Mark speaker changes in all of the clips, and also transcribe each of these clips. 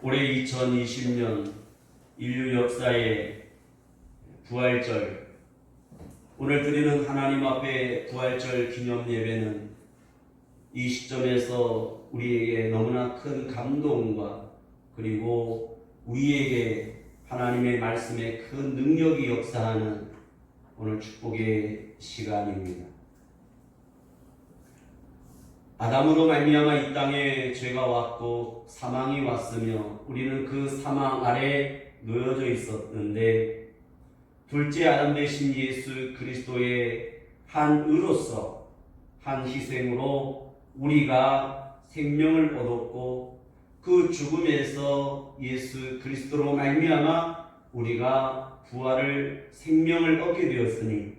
Speaker 1: 올해 2020년 인류 역사의 부활절, 오늘 드리는 하나님 앞에 부활절 기념 예배는 이 시점에서 우리에게 너무나 큰 감동과 그리고 우리에게 하나님의 말씀에 큰 능력이 역사하는 오늘 축복의 시간입니다. 아담으로 말미암아 이 땅에 죄가 왔고 사망이 왔으며 우리는 그 사망 아래 놓여져 있었는데, 둘째 아담 되신 예수 그리스도의 한 의로서 한 희생으로 우리가 생명을 얻었고, 그 죽음에서 예수 그리스도로 말미암아 우리가 부활을 생명을 얻게 되었으니,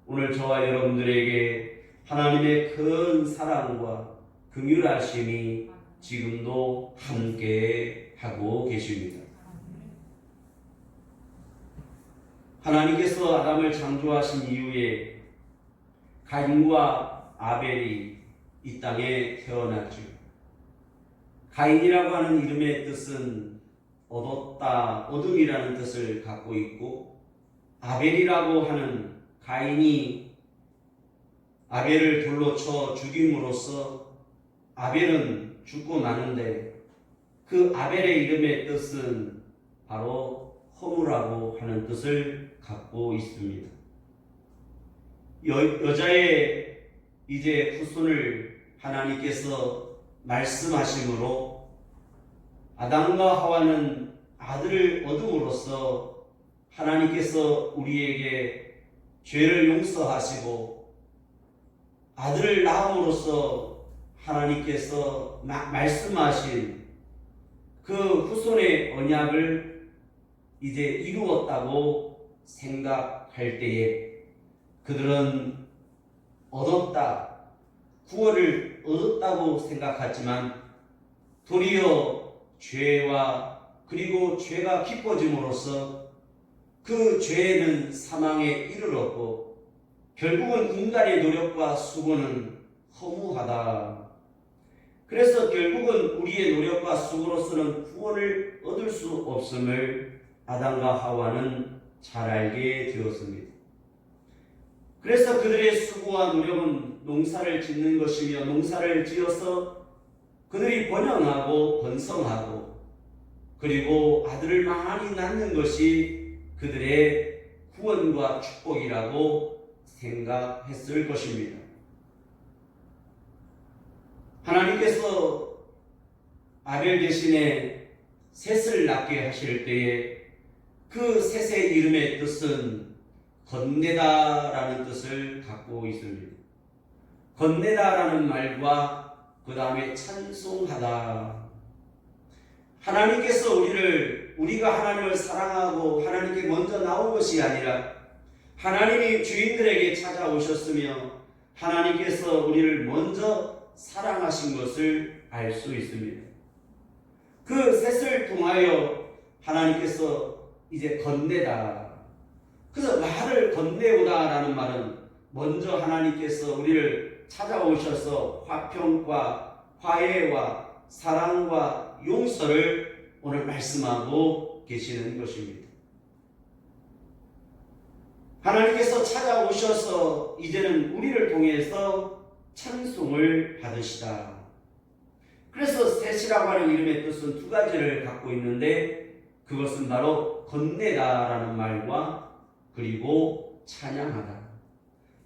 Speaker 1: 오늘 저와 여러분들에게 하나님의 큰 사랑과 긍휼하심이 지금도 함께 하고 계십니다. 하나님께서 아담을 창조하신 이후에 가인과 아벨이 이 땅에 태어났죠. 가인이라고 하는 이름의 뜻은 얻었다, 얻음이라는 뜻을 갖고 있고, 아벨이라고 하는 가인이 아벨을 돌로 쳐 죽임으로써 아벨은 죽고 나는데, 그 아벨의 이름의 뜻은 바로 허무라고 하는 뜻을 갖고 있습니다. 여자의 이제 후손을 하나님께서 말씀하심으로 아담과 하와는 아들을 얻음으로써 하나님께서 우리에게 죄를 용서하시고, 아들을 낳음으로써 하나님께서 말씀하신 그 후손의 언약을 이제 이루었다고 생각할 때에 그들은 얻었다, 구원을 얻었다고 생각하지만 도리어 죄와 그리고 죄가 깊어짐으로써 그 죄는 사망에 이르렀고, 결국은 인간의 노력과 수고는 허무하다. 그래서 결국은 우리의 노력과 수고로서는 구원을 얻을 수 없음을 아담과 하와는 잘 알게 되었습니다. 그래서 그들의 수고와 노력은 농사를 짓는 것이며, 농사를 지어서 그들이 번영하고 번성하고 그리고 아들을 많이 낳는 것이 그들의 구원과 축복이라고 생각했을 것입니다. 하나님께서 아벨 대신에 셋을 낳게 하실 때에 그 셋의 이름의 뜻은 건네다라는 뜻을 갖고 있습니다. 건네다라는 말과 그 다음에 찬송하다. 하나님께서 우리가 하나님을 사랑하고 하나님께 먼저 나온 것이 아니라 하나님이 주인들에게 찾아오셨으며 하나님께서 우리를 먼저 사랑하신 것을 알 수 있습니다. 그 셋을 통하여 하나님께서 이제 건네다. 그래서 나를 건네오다라는 말은 먼저 하나님께서 우리를 찾아오셔서 화평과 화해와 사랑과 용서를 오늘 말씀하고 계시는 것입니다. 하나님께서 찾아오셔서 이제는 우리를 통해서 찬송을 받으시다. 그래서 셋이라고 하는 이름의 뜻은 두 가지를 갖고 있는데, 그것은 바로 건네다라는 말과 그리고 찬양하다.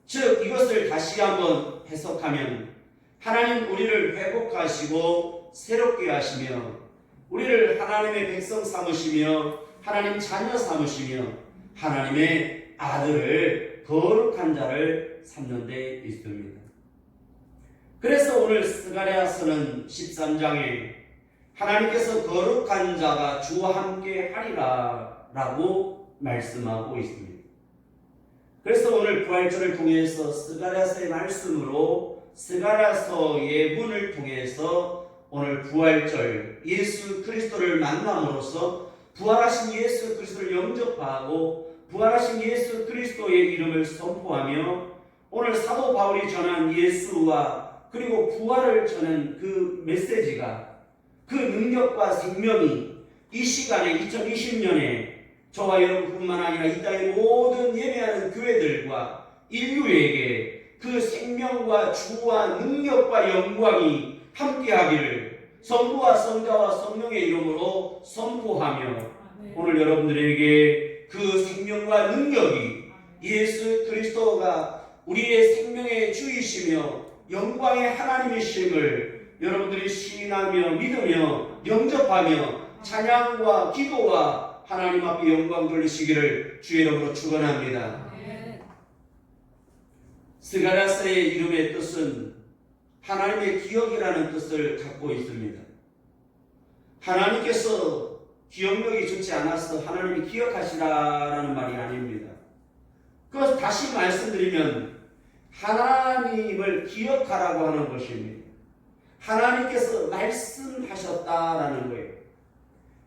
Speaker 1: 즉 이것을 다시 한번 해석하면, 하나님 우리를 회복하시고 새롭게 하시며 우리를 하나님의 백성 삼으시며 하나님 자녀 삼으시며 하나님의 아들을 거룩한 자를 삼는 데 있습니다. 그래서 오늘 스가랴서는 13장에 하나님께서 거룩한 자가 주와 함께 하리라 라고 말씀하고 있습니다. 그래서 오늘 부활절을 통해서 스가랴서의 말씀으로 스가랴서 예문을 통해서 오늘 부활절 예수 그리스도를 만남으로써 부활하신 예수 그리스도를 영접하고 부활하신 예수 그리스도의 이름을 선포하며 오늘 사도 바울이 전한 예수와 그리고 부활을 전한 그 메시지가 그 능력과 생명이 이 시간에 2020년에 저와 여러분뿐만 아니라 이 땅의 모든 예배하는 교회들과 인류에게 그 생명과 주와 능력과 영광이 함께하기를 성부와 성자와 성령의 이름으로 선포하며 오늘 여러분들에게 그 생명과 능력이 예수 그리스도가 우리의 생명의 주이시며 영광의 하나님이심을 여러분들이 신하며 믿으며 영접하며 찬양과 기도와 하나님 앞에 영광 돌리시기를 주의 이름으로 축원합니다. 스가랴서의 이름의 뜻은 하나님의 기억이라는 뜻을 갖고 있습니다. 하나님께서 기억력이 좋지 않아서 하나님이 기억하시라라는 말이 아닙니다. 그래서 다시 말씀드리면 하나님을 기억하라고 하는 것입니다. 하나님께서 말씀하셨다라는 거예요.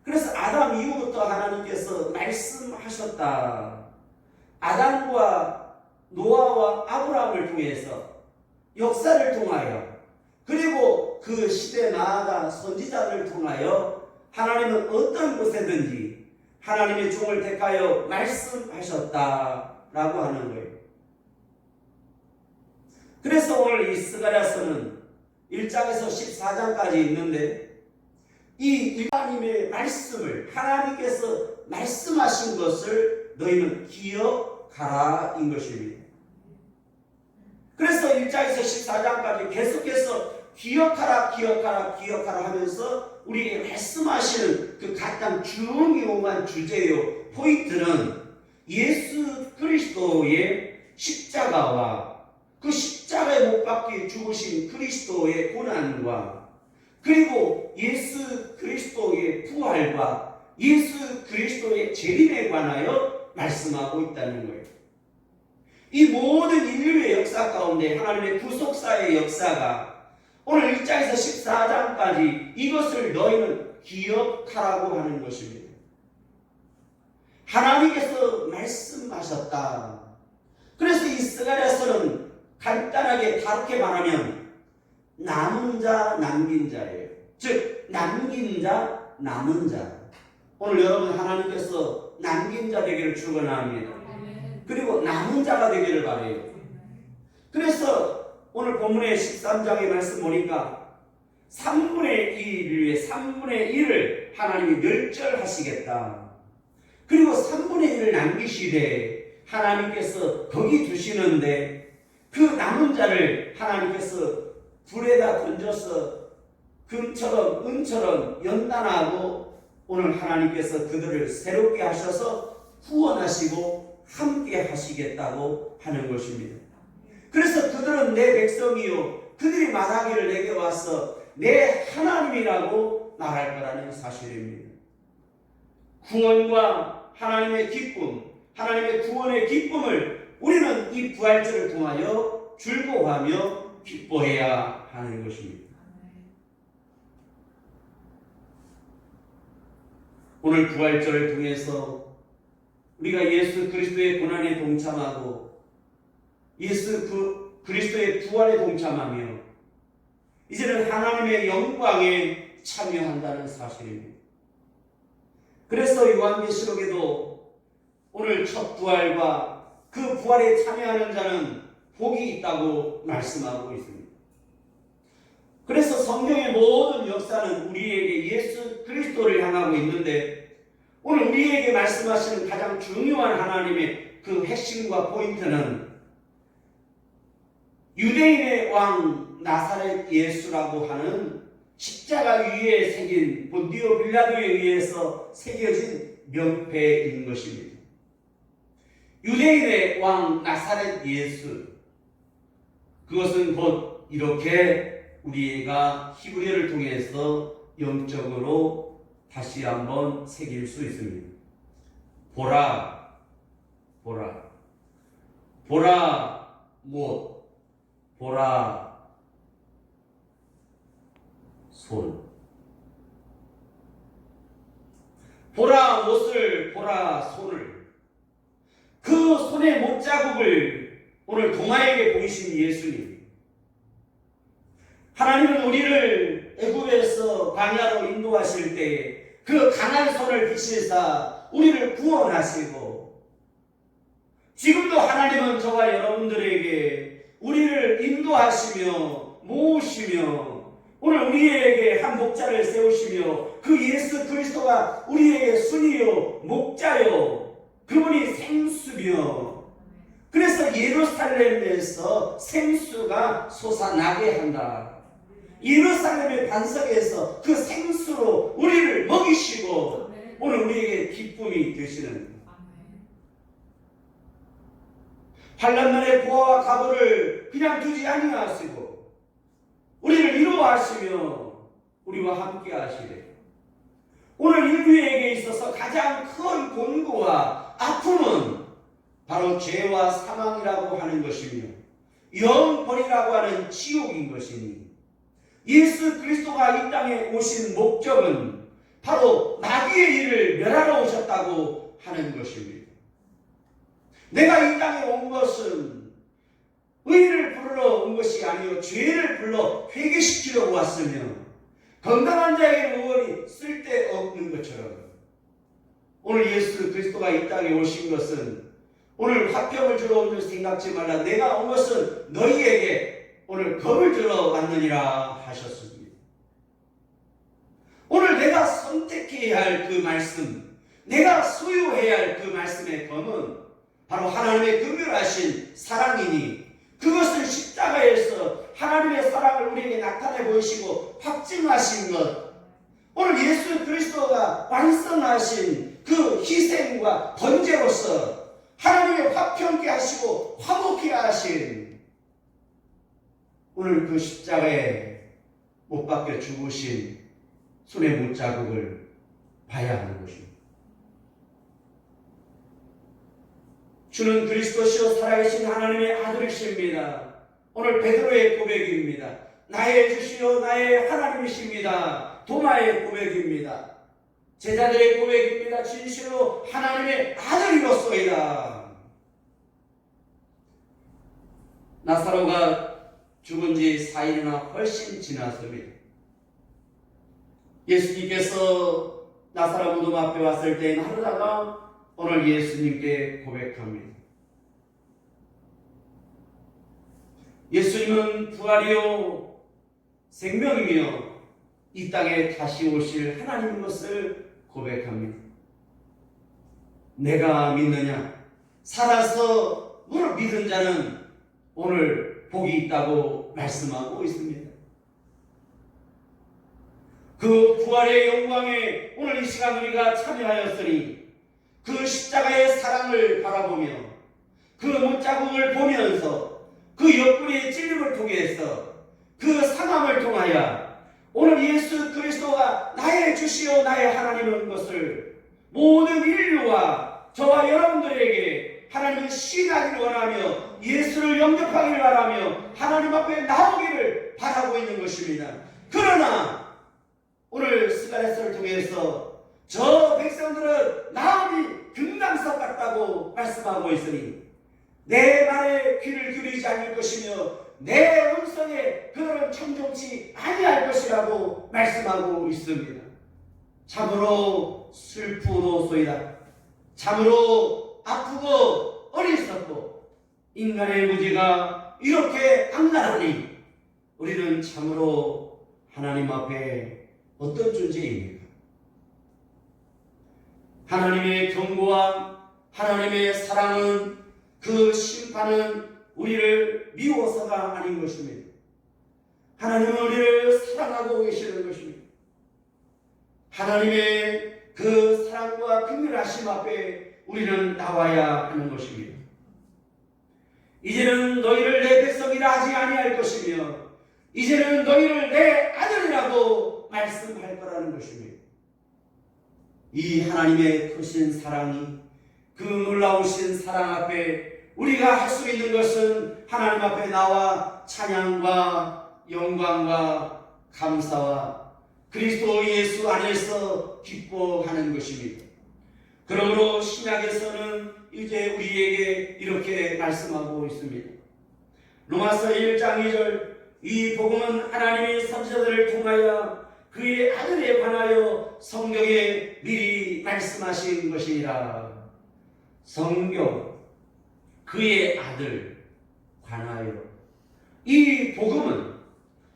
Speaker 1: 그래서 아담 이후부터 하나님께서 말씀하셨다. 아담과 노아와 아브라함을 통해서 역사를 통하여 그리고 그 시대 나아가 선지자를 통하여 하나님은 어떤 곳에든지 하나님의 종을 택하여 말씀하셨다라고 하는 거예요. 그래서 오늘 이 스가랴서는 1장에서 14장까지 있는데 이 하나님의 말씀을 하나님께서 말씀하신 것을 너희는 기억하라 인 것입니다. 그래서 1장에서 14장까지 계속해서 기억하라 기억하라 기억하라 하면서 우리에게 말씀하시는 그 가장 중요한 주제요 포인트는 예수 그리스도의 십자가와 그 십자가에 못 박혀 죽으신 그리스도의 고난과 그리고 예수 그리스도의 부활과 예수 그리스도의 재림에 관하여 말씀하고 있다는 거예요. 이 모든 인류의 역사 가운데 하나님의 구속사의 역사가 오늘 1장에서 14장까지 이것을 너희는 기억하라고 하는 것입니다. 하나님께서 말씀하셨다. 그래서 이 스가랴서는 간단하게 다르게 말하면 남은 자 남긴 자예요. 즉 남긴 자 남은 자. 오늘 여러분 하나님께서 남긴 자 되기를 축원합니다. 그리고 남은 자가 되기를 바라요. 그래서 오늘 본문의 13장의 말씀 보니까 3분의 1을 3분의 1을 하나님이 멸절하시겠다. 그리고 3분의 1을 남기시되 하나님께서 거기 두시는데 그 남은 자를 하나님께서 불에다 던져서 금처럼 은처럼 연단하고 오늘 하나님께서 그들을 새롭게 하셔서 후원하시고 함께 하시겠다고 하는 것입니다. 그래서 그들은 내 백성이요 그들이 말하기를 내게 와서 내 하나님이라고 말할 거라는 사실입니다. 구원과 하나님의 기쁨, 하나님의 구원의 기쁨을 우리는 이 부활절을 통하여 즐거워하며 기뻐해야 하는 것입니다. 오늘 부활절을 통해서 우리가 예수 그리스도의 고난에 동참하고 예수 그리스도의 부활에 동참하며 이제는 하나님의 영광에 참여한다는 사실입니다. 그래서 요한계시록에도 오늘 첫 부활과 그 부활에 참여하는 자는 복이 있다고 말씀하고 있습니다. 그래서 성경의 모든 역사는 우리에게 예수 그리스도를 향하고 있는데 오늘 우리에게 말씀하시는 가장 중요한 하나님의 그 핵심과 포인트는 유대인의 왕 나사렛 예수라고 하는 십자가 위에 새긴 본디오 빌라도에 의해서 새겨진 명패인 것입니다. 유대인의 왕 나사렛 예수, 그것은 곧 이렇게 우리가 히브리어를 통해서 영적으로 다시 한번 새길 수 있습니다. 보라, 보라, 보라 못, 보라 손. 보라 못을, 보라 손을. 그 손의 못자국을 오늘 동아에게 보이신 예수님. 하나님은 우리를 애굽에서 광야로 인도하실 때에 그 강한 손을 비치사 우리를 구원하시고, 지금도 하나님은 저와 여러분들에게 우리를 인도하시며 모으시며 오늘 우리에게 한 목자를 세우시며 그 예수 그리스도가 우리에게 순이요 목자요 그분이 생수며, 그래서 예루살렘에서 생수가 솟아나게 한다. 예루살렘의 반석에서 그 생수로 우리를 먹이시고 오늘 우리에게 기쁨이 되시는, 환난날의 보화와 가보를 그냥 두지 아니하시고 우리를 위로하시며 우리와 함께 하시래. 오늘 인류에게 있어서 가장 큰 곤고와 아픔은 바로 죄와 사망이라고 하는 것이며 영벌이라고 하는 지옥인 것이니, 예수 그리스도가 이 땅에 오신 목적은 바로 마귀의 일을 멸하러 오셨다고 하는 것입니다. 내가 이 땅에 온 것은 의를 부르러 온 것이 아니요 죄를 불러 회개시키려고 왔으며, 건강한 자에게 의원이 쓸데없는 것처럼 오늘 예수 그리스도가 이 땅에 오신 것은 오늘 화평을 주러 온 줄 생각지 말라. 내가 온 것은 너희에게 오늘 겁을 주러 왔느니라 하셨습니다. 오늘 내가 선택해야 할 그 말씀, 내가 소유해야 할 그 말씀의 검은 바로 하나님의 긍휼하신 사랑이니, 그것을 십자가에서 하나님의 사랑을 우리에게 나타내 보이시고 확증하신 것, 오늘 예수 그리스도가 완성하신 그 희생과 번제로서 하나님의 화평케 하시고 화목케 하신 오늘 그 십자가에 못 박혀 죽으신 손의 못자국을 봐야 하는 것입니다. 주는 그리스도시요 살아계신 하나님의 아들이십니다. 오늘 베드로의 고백입니다. 나의 주시요 나의 하나님이십니다. 도마의 고백입니다. 제자들의 고백입니다. 진실로 하나님의 아들이로소이다. 나사로가 죽은 지 4일이나 훨씬 지났습니다. 예수님께서 나사로 무덤 앞에 왔을 때 마르다가 오늘 예수님께 고백합니다. 예수님은 부활이요 생명이며 이 땅에 다시 오실 하나님인 것을 고백합니다. 내가 믿느냐? 살아서 무릇 믿은 자는 오늘 복이 있다고 말씀하고 있습니다. 그 부활의 영광에 오늘 이 시간 우리가 참여하였으니 그 십자가의 사랑을 바라보며 그 못자국을 보면서 그 옆구리의 찔림을 통해서 그 상함을 통하여 오늘 예수 그리스도가 나의 주시오 나의 하나님인 것을 모든 인류와 저와 여러분들에게 하나님은 신하기를 원하며 예수를 영접하기를 바라며 하나님 앞에 나오기를 바라고 있는 것입니다. 그러나 오늘 스가랴서를 통해서 저 백성들은 나음이 금강석 같다고 말씀하고 있으니 내 말에 귀를 기울이지 않을 것이며 내 음성에 그들은 청종치 아니할 것이라고 말씀하고 있습니다. 참으로 슬프도소이다. 참으로 아프고 어리석고 인간의 무지가 이렇게 악랄하니 우리는 참으로 하나님 앞에 어떤 존재입니까? 하나님의 경고와 하나님의 사랑은 그 심판은 우리를 미워서가 아닌 것입니다. 하나님은 우리를 사랑하고 계시는 것입니다. 하나님의 그 사랑과 긍휼하심 앞에 우리는 나와야 하는 것입니다. 이제는 너희를 내 백성이라 하지 아니할 것이며 이제는 너희를 내 아들이라고 말씀할 거라는 것입니다. 이 하나님의 크신 사랑이 그 놀라우신 사랑 앞에 우리가 할 수 있는 것은 하나님 앞에 나와 찬양과 영광과 감사와 그리스도 예수 안에서 기뻐하는 것입니다. 그러므로 신약에서는 이제 우리에게 이렇게 말씀하고 있습니다. 로마서 1장 2절 이 복음은 하나님이 선지자들을 통하여 그의 아들에 관하여 성경에 미리 말씀하신 것이니라. 성경, 그의 아들 관하여. 이 복음은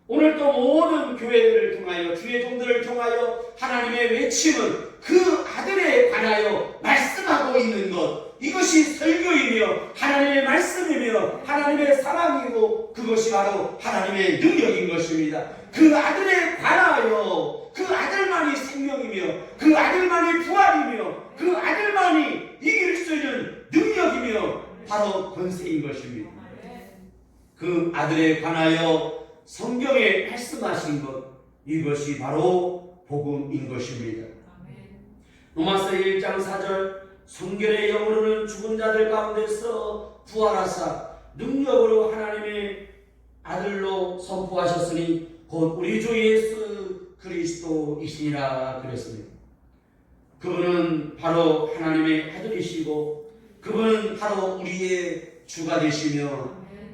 Speaker 1: 오늘 또 모든 교회들을 통하여, 주의 종들을 통하여 하나님의 외침은 그 아들에 관하여 말씀하고 있는 것, 이것이 설교이며 하나님의 말씀이며 하나님의 사랑이고 그것이 바로 하나님의 능력인 것입니다. 그 아들에 관하여, 그 아들만이 생명이며 그 아들만이 부활이며 그 아들만이 이길 수 있는 능력이며 바로 권세인 것입니다. 그 아들에 관하여 성경에 말씀하신 것, 이것이 바로 복음인 것입니다. 로마서 1장 4절, 성결의 영으로는 죽은 자들 가운데서 부활하사 능력으로 하나님의 아들로 선포하셨으니 곧 우리 주 예수 그리스도이시니라 그랬습니다. 그분은 바로 하나님의 아들이시고 그분은 바로 우리의 주가 되시며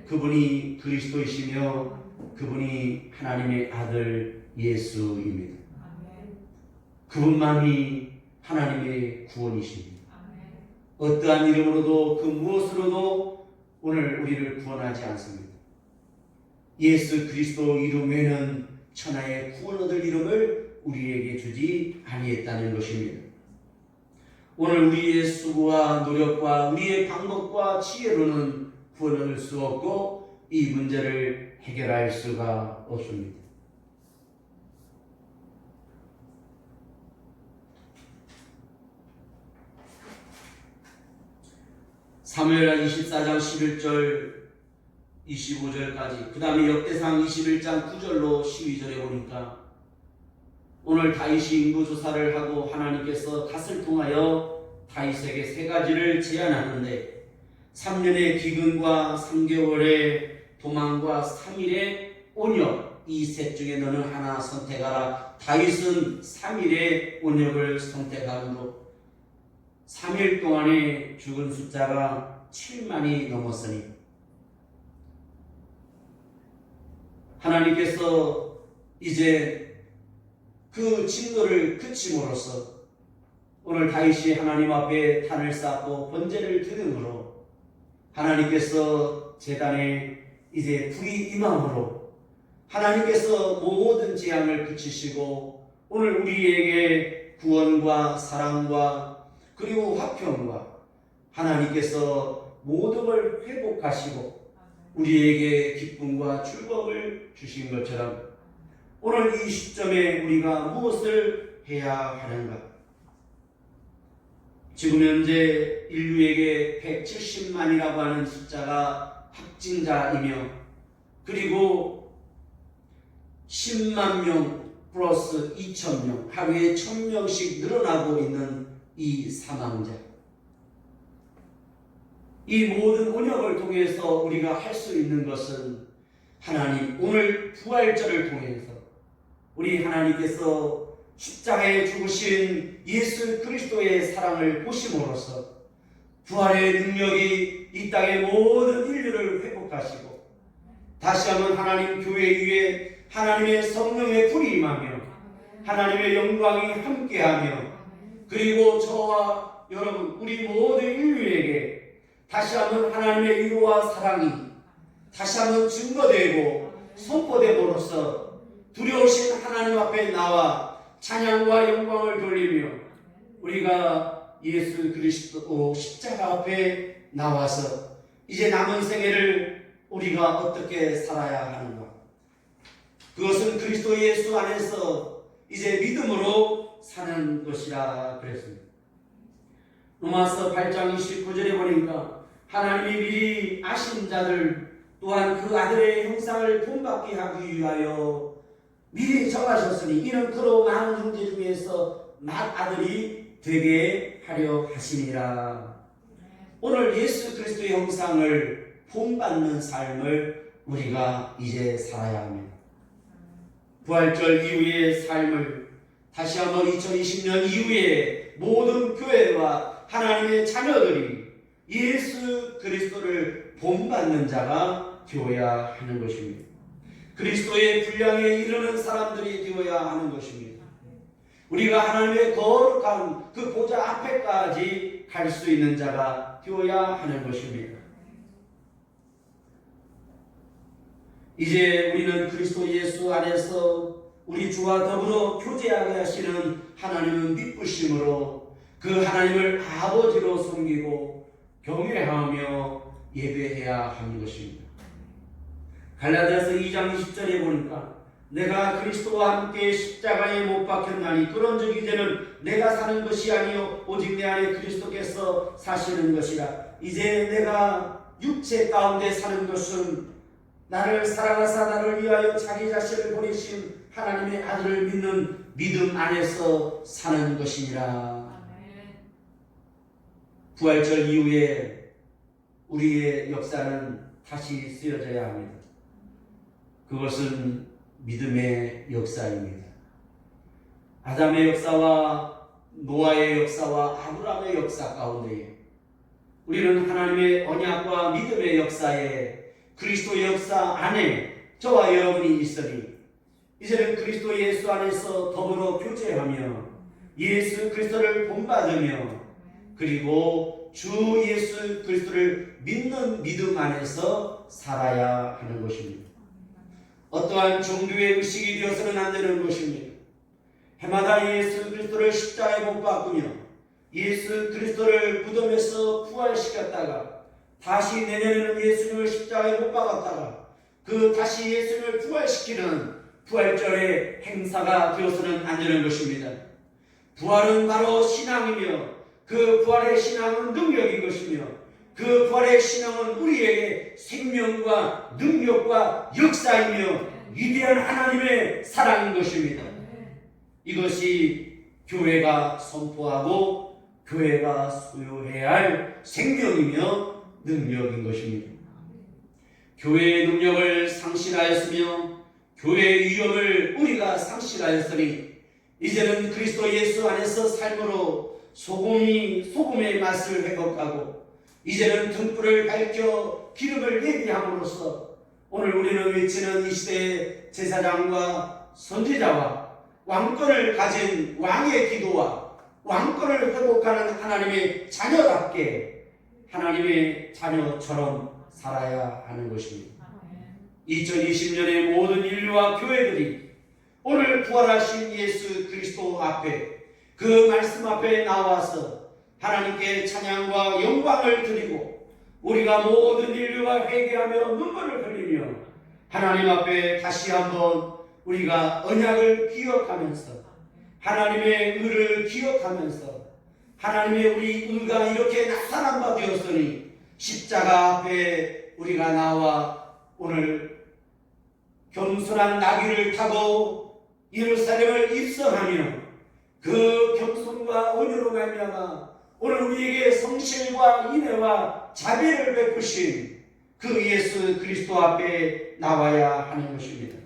Speaker 1: 그분이 그리스도이시며 그분이 하나님의 아들 예수입니다. 그분만이 하나님의 구원이십니다. 어떠한 이름으로도 그 무엇으로도 오늘 우리를 구원하지 않습니다. 예수 그리스도 이름 외에는 천하의 구원 얻을 이름을 우리에게 주지 아니했다는 것입니다. 오늘 우리의 수고와 노력과 우리의 방법과 지혜로는 구원 얻을 수 없고 이 문제를 해결할 수가 없습니다. 사무엘하 24장 11절 25절까지 그 다음에 역대상 21장 9절로 12절에 보니까 오늘 다윗이 인구조사를 하고 하나님께서 갓을 통하여 다윗에게 세 가지를 제안하는데 3년의 기근과 3개월의 도망과 3일의 온역, 이 셋 중에 너는 하나 선택하라. 다윗은 3일의 온역을 선택하므로 3일 동안에 죽은 숫자가 7만이 넘었으니 하나님께서 이제 그 진노를 그침으로써 오늘 다윗이 하나님 앞에 단을 쌓고 번제를 드림으로 하나님께서 제단에 이제 불이 임함으로 하나님께서 모든 재앙을 그치시고 오늘 우리에게 구원과 사랑과 그리고 화평과 하나님께서 모든 걸 회복하시고 우리에게 기쁨과 즐거움을 주신 것처럼 오늘 이 시점에 우리가 무엇을 해야 하는가? 지금 현재 인류에게 170만이라고 하는 숫자가 확진자이며 그리고 10만 명 플러스 2,000명 하루에 1,000명씩 늘어나고 있는 이 사망자, 이 모든 온역을 통해서 우리가 할 수 있는 것은 하나님 오늘 부활절을 통해서 우리 하나님께서 십자가에 죽으신 예수 그리스도의 사랑을 보심으로써 부활의 능력이 이 땅의 모든 인류를 회복하시고 다시 한번 하나님 교회 위에 하나님의 성령의 불이 임하며 하나님의 영광이 함께하며 그리고 저와 여러분 우리 모든 인류에게 다시 한번 하나님의 위로와 사랑이 다시 한번 증거되고 선포됨으로써 두려우신 하나님 앞에 나와 찬양과 영광을 돌리며 우리가 예수 그리스도 십자가 앞에 나와서 이제 남은 생애를 우리가 어떻게 살아야 하는가? 그것은 그리스도 예수 안에서 이제 믿음으로 사는 것이라 그랬습니다. 로마서 8장 29절에 보니까 하나님이 미리 아신 자들 또한 그 아들의 형상을 본받게 하기 위하여 미리 정하셨으니 이는 그로 많은 형제 중에서 맏아들이 되게 하려 하시니라. 오늘 예수 그리스도의 형상을 본받는 삶을 우리가 이제 살아야 합니다. 부활절 이후의 삶을 다시 한번 2020년 이후에 모든 교회와 하나님의 자녀들이 예수 그리스도를 본받는 자가 되어야 하는 것입니다. 그리스도의 분량에 이르는 사람들이 되어야 하는 것입니다. 우리가 하나님의 거룩한 그 보좌 앞에까지 갈 수 있는 자가 되어야 하는 것입니다. 이제 우리는 그리스도 예수 안에서 우리 주와 더불어 교제하게 하시는 하나님을 믿으심으로 그 하나님을 아버지로 섬기고 경외하며 예배해야 하는 것입니다. 갈라디아서 2장 20절에 보니까 내가 그리스도와 함께 십자가에 못 박혔나니 그런즉 이제는 내가 사는 것이 아니요 오직 내 안에 그리스도께서 사시는 것이라. 이제 내가 육체 가운데 사는 것은 나를 사랑하사 나를 위하여 자기 자신을 보내신 하나님의 아들을 믿는 믿음 안에서 사는 것이니라. 부활절 이후에 우리의 역사는 다시 쓰여져야 합니다. 그것은 믿음의 역사입니다. 아담의 역사와 노아의 역사와 아브라함의 역사 가운데 우리는 하나님의 언약과 믿음의 역사에 그리스도의 역사 안에 저와 여러분이 있으니 이제는 그리스도 예수 안에서 더불어 교제하며 예수 그리스도를 본받으며 그리고 주 예수 그리스도를 믿는 믿음 안에서 살아야 하는 것입니다. 어떠한 종교의 의식이 되어서는 안 되는 것입니다. 해마다 예수 그리스도를 십자가에 못 박으며 예수 그리스도를 무덤에서 부활시켰다가 다시 내년에는 예수님을 십자가에 못 박았다가 그 다시 예수님을 부활시키는 부활절의 행사가 되어서는 안 되는 것입니다. 부활은 바로 신앙이며 그 부활의 신앙은 능력인 것이며 그 부활의 신앙은 우리에게 생명과 능력과 역사이며 위대한 하나님의 사랑인 것입니다. 이것이 교회가 선포하고 교회가 소유해야 할 생명이며 능력인 것입니다. 교회의 능력을 상실하였으며 교회의 위엄을 우리가 상실하였으니 이제는 그리스도 예수 안에서 삶으로 소금의 맛을 회복하고 이제는 등불을 밝혀 기름을 예비함으로써 오늘 우리는 외치는 이 시대의 제사장과 선지자와 왕권을 가진 왕의 기도와 왕권을 회복하는 하나님의 자녀답게 하나님의 자녀처럼 살아야 하는 것입니다. 2020년의 모든 인류와 교회들이 오늘 부활하신 예수 그리스도 앞에 그 말씀 앞에 나와서 하나님께 찬양과 영광을 드리고 우리가 모든 인류가 회개하며 눈물을 흘리며 하나님 앞에 다시 한번 우리가 언약을 기억하면서 하나님의 의를 기억하면서 하나님의 우리 의가 이렇게 나타난 바 되었으니 십자가 앞에 우리가 나와 오늘 겸손한 나귀를 타고 예루살렘을 입성하며 그 겸손과 온유로 말미암아 오늘 우리에게 성실과 인애와 자비를 베푸신 그 예수 그리스도 앞에 나와야 하는 것입니다.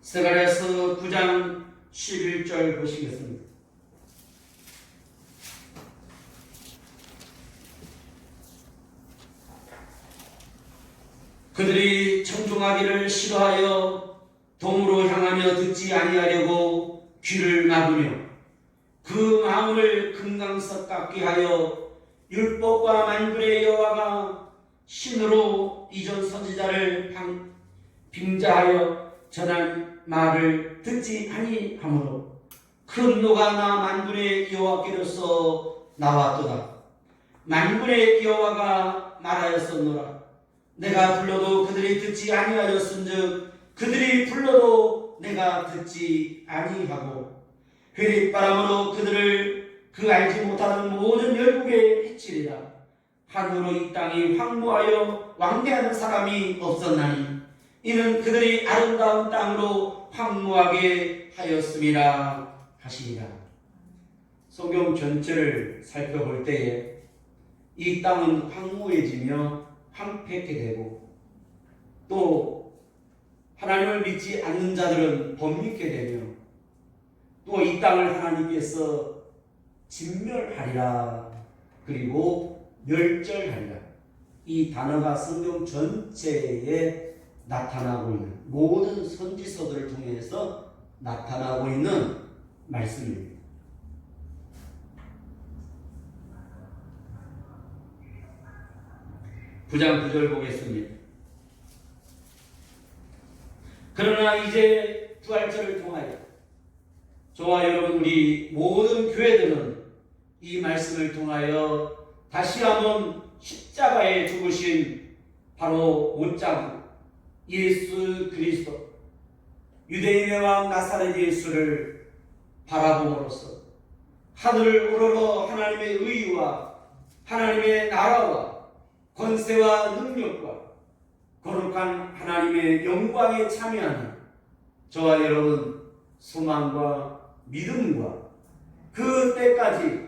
Speaker 1: 스가랴서 9장 11절 보시겠습니다. 그들이 청종하기를 싫어하여 동으로 향하며 듣지 아니하려고 귀를 막으며 그 마음을 금강석 같게 하여 율법과 만군의 여호와가 신으로 이전 선지자를 빙자하여 전한 말을 듣지 아니하므로 큰 노가 나 만군의 여호와께로서 나왔도다. 만군의 여호와가 말하였었노라. 내가 불러도 그들이 듣지 아니하였은즉 그들이 불러도 내가 듣지 아니하고 회립바람으로 그들을 그 알지 못하는 모든 열국에 해치리라. 한으로 이 땅이 황무하여 왕래하는 사람이 없었나니 이는 그들이 아름다운 땅으로 황무하게 하였음이라 하시니라. 성경 전체를 살펴볼 때에 이 땅은 황무해지며 황폐케 되고 또 하나님을 믿지 않는 자들은 범죄케 되며 또 이 땅을 하나님께서 진멸하리라 그리고 멸절하리라. 이 단어가 성경 전체에 나타나고 있는, 모든 선지서들을 통해서 나타나고 있는 말씀입니다. 구장 9절 보겠습니다. 그러나 이제 부활절을 통하여 저와 여러분, 우리 모든 교회들은 이 말씀을 통하여 다시 한번 십자가에 죽으신 바로 못자국 예수 그리스도, 유대인의 왕 나사렛 예수를 바라봄으로써 하늘을 우러러 하나님의 의와 하나님의 나라와 권세와 능력과 거룩한 하나님의 영광에 참여하는 저와 여러분 소망과 믿음과 그 때까지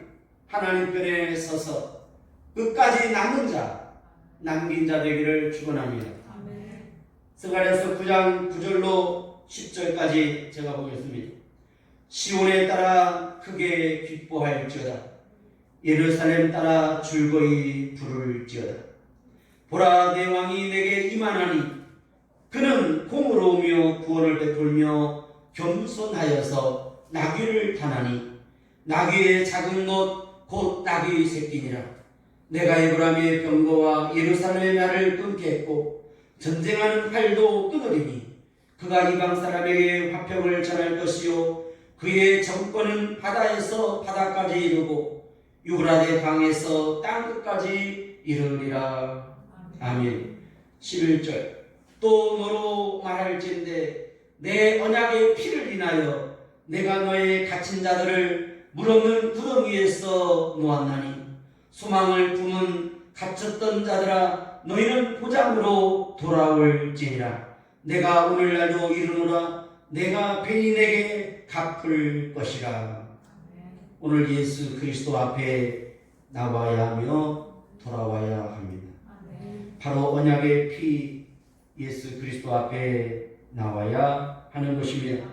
Speaker 1: 하나님 편에 서서 끝까지 남은 자, 남긴 자 되기를 축원합니다. 스가랴서 9장 9절로 10절까지 제가 보겠습니다. 시온에 따라 크게 기뻐할지어다. 예루살렘 따라 즐거이 부를지어다. 보라, 내 왕이 내게 임하나니 그는 공으로 오며 구원을 베풀며 겸손하여서 나귀를 타나니 나귀의 작은 것 곧 나귀 새끼니라. 내가 에브라임의 병거와 예루살렘의 말을 끊게 했고 전쟁하는 활도 끊으리니 그가 이방 사람에게 화평을 전할 것이요 그의 정권은 바다에서 바다까지 이르고 유브라데 강에서 땅끝까지 이르리라. 아멘. 11절 또 너로 말할진대 내 언약의 피를 인하여 내가 너의 갇힌 자들을 물 없는 구덩이에서 놓았나니 소망을 품은 갇혔던 자들아 너희는 보장으로 돌아올지니라. 내가 오늘날도 이르노라 내가 벤이 내게 갚을 것이라. 오늘 예수 그리스도 앞에 나와야 하며 돌아와야 합니다. 바로 언약의 피 예수 그리스도 앞에 나와야 하는 것입니다.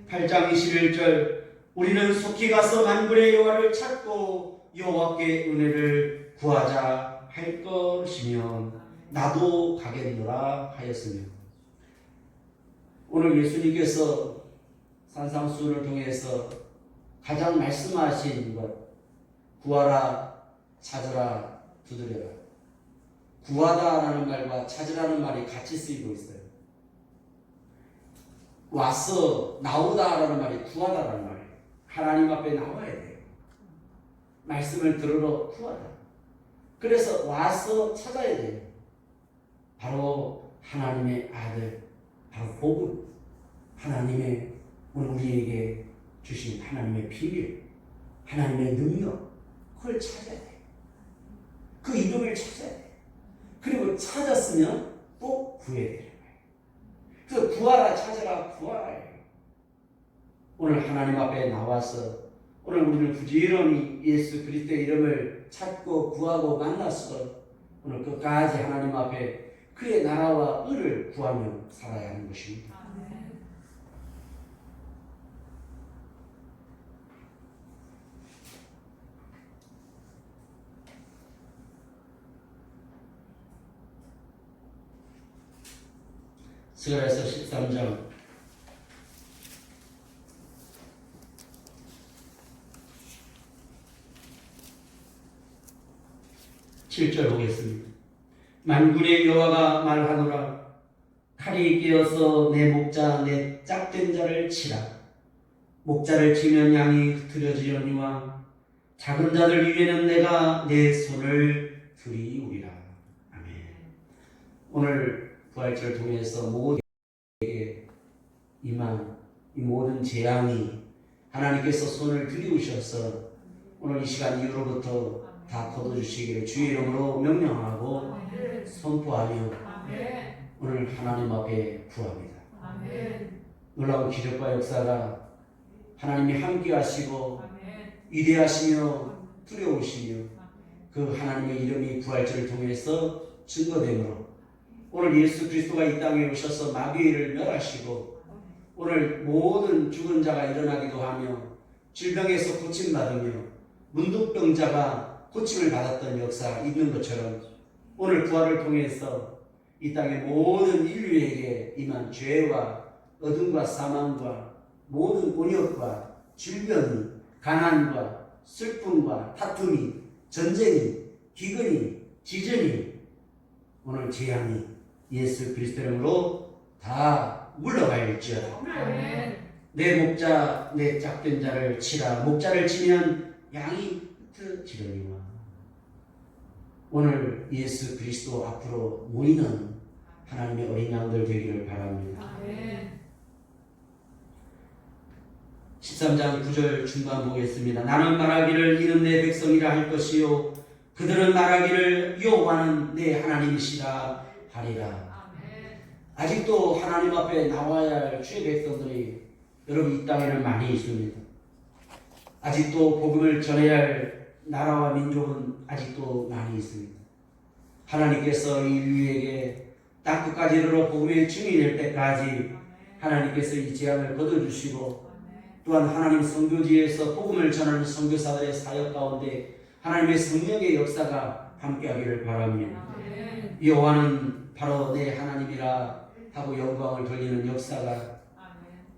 Speaker 1: 8장 21절 우리는 속히 가서 만군의 여호와를 찾고 여호와께 은혜를 구하자 할 것이며 나도 가겠노라 하였으며, 오늘 예수님께서 산상수훈을 통해서 가장 말씀하신 것, 구하라, 찾으라, 두드려라. 구하다라는 말과 찾으라는 말이 같이 쓰이고 있어요. 와서 나오다라는 말이 구하다라는 말이에요. 하나님 앞에 나와야 돼요. 말씀을 들으러 구하다. 그래서 와서 찾아야 돼요. 바로 하나님의 아들, 바로 복음, 하나님의 우리에게 주신 하나님의 비밀, 하나님의 능력, 그걸 찾아야 돼요. 그 이름을 찾아야 돼요. 그리고 찾았으면 또 구해야 되는 거예요. 그래서 구하라, 찾아라, 구하라. 오늘 하나님 앞에 나와서 오늘 우리는 부지런히 예수 그리스도의 이름을 찾고 구하고 만나서 오늘 끝까지 하나님 앞에 그의 나라와 의를 구하며 살아야 하는 것입니다. 스가랴서 13장 7절 보겠습니다. 만군의 여호와가 말하노라. 칼이 깨어서 내 목자 내 짝된 자를 치라. 목자를 치면 양이 흩어지려니와 작은 자들 위에는 내가 내 손을 들이우리라. 아멘. 오늘 부활절을 통해서 모두에게 임한 이 모든 재앙이 하나님께서 손을 들이우셔서 오늘 이 시간 이후로부터 다 거둬주시기를 주의 이름으로 명령하고 선포하며 오늘 하나님 앞에 구합니다. 놀라운 기적과 역사가 하나님이 함께 하시고 위대하시며 두려우시며 그 하나님의 이름이 부활절을 통해서 증거되므로 오늘 예수 그리스도가 이 땅에 오셔서 마귀를 멸하시고 오늘 모든 죽은 자가 일어나기도 하며 질병에서 고침받으며 문둥병자가 고침을 받았던 역사 있는 것처럼 오늘 부활을 통해서 이 땅의 모든 인류에게 임한 죄와 어둠과 사망과 모든 온역과 질병이 가난과 슬픔과 다툼이 전쟁이 기근이 지전이 오늘 재앙이 예수 그리스도 이름으로 다 물러갈지어다. 내 목자 내 짝된 자를 치라. 목자를 치면 양이 흩어지려니와. 오늘 예수 그리스도 앞으로 모이는 하나님의 어린 양들 되기를 바랍니다. 13장 9절 중간 보겠습니다. 나는 말하기를 이는 내 백성이라 할 것이요 그들은 말하기를 여호와는 내 하나님이시라 하리라. 아직도 하나님 앞에 나와야 할 주의 백성들이 여러분 이 땅에는 많이 있습니다. 아직도 복음을 전해야 할 나라와 민족은 아직도 많이 있습니다. 하나님께서 이 인류에게 땅끝까지 이르러 복음의 증인이 될 때까지 하나님께서 이 재앙을 거둬주시고 또한 하나님 선교지에서 복음을 전하는 선교사들의 사역 가운데 하나님의 성령의 역사가 함께하기를 바랍니다. 여호와는 바로 내 하나님이라 하고 영광을 돌리는 역사가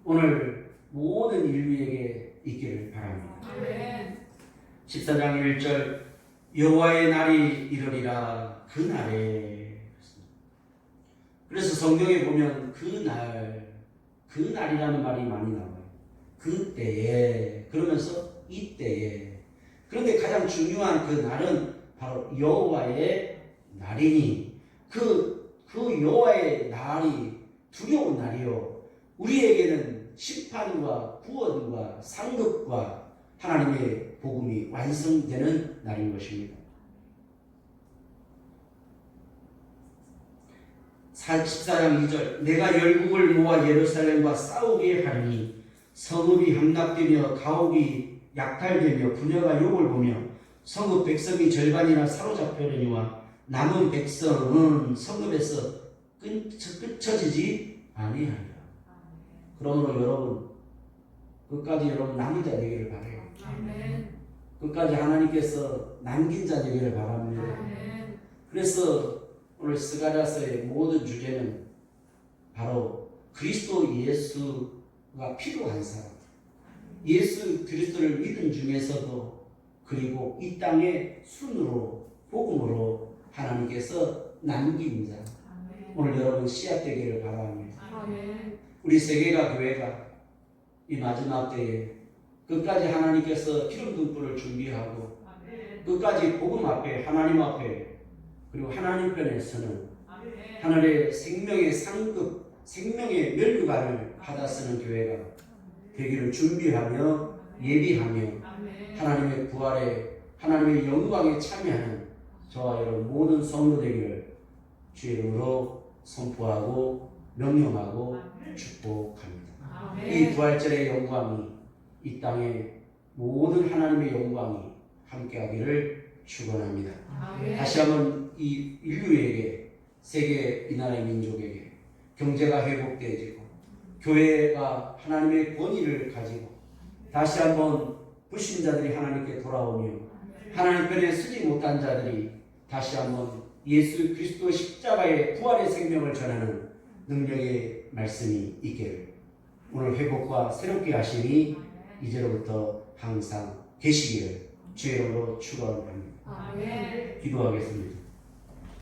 Speaker 1: 오늘 모든 인류에게 있기를 바랍니다. 14장 1절 여호와의 날이 이르리라. 그 날에. 그래서 성경에 보면 그 날이라는 말이 많이 나와요. 그때에 그러면서 이때에. 그런데 가장 중요한 그 날은 바로 여호와의 날이니 그 여호와의 날이 두려운 날이요 우리에게는 심판과 구원과 상급과 하나님의 복음이 완성되는 날인 것입니다. 14장 2절 내가 열국을 모아 예루살렘과 싸우게 하리니 성읍이 함락되며 가옥이 약탈되며 부녀가 욕을 보며 성읍 백성이 절반이나 사로잡혀려니와 남은 백성은 성읍에서 끊쳐지지 아니하리라. 그러므로 여러분 끝까지 여러분 남은 자 되기를 바라요. 끝까지 하나님께서 남긴 자 되기를 바랍니다. 그래서 오늘 스가랴서의 모든 주제는 바로 그리스도 예수가 필요한 사람, 예수 그리스도를 믿은 중에서도 그리고 이 땅에 순으로 복음으로 하나님께서 남긴 자. 오늘 여러분 씨앗 되기를 바랍니다. 우리 세계가 교회가 이 마지막 때에 끝까지 하나님께서 기름 등불을 준비하고 끝까지 복음 앞에 하나님 앞에 그리고 하나님 편에 서는 하늘의 생명의 상급 생명의 면류관을 받아 쓰는 교회가 되기를 준비하며 예비하며 하나님의 부활에 하나님의 영광에 참여하는 저와 여러분 모든 성도 되기를 주의 이름으로 선포하고 명령하고 축복합니다. 이 부활절의 영광이 이 땅에 모든 하나님의 영광이 함께하기를 축원합니다. 다시 한번 이 인류에게 세계 이 나라의 민족에게 경제가 회복되어지고 교회가 하나님의 권위를 가지고 다시 한번 불신자들이 하나님께 돌아오며 하나님 편에 서지 못한 자들이 다시 한번 예수 그리스도 십자가의 부활의 생명을 전하는 능력의 말씀이 있기를 오늘 회복과 새롭게 하심이 이제로부터 항상 계시기를 주의 이름으로 축원합니다. 기도하겠습니다.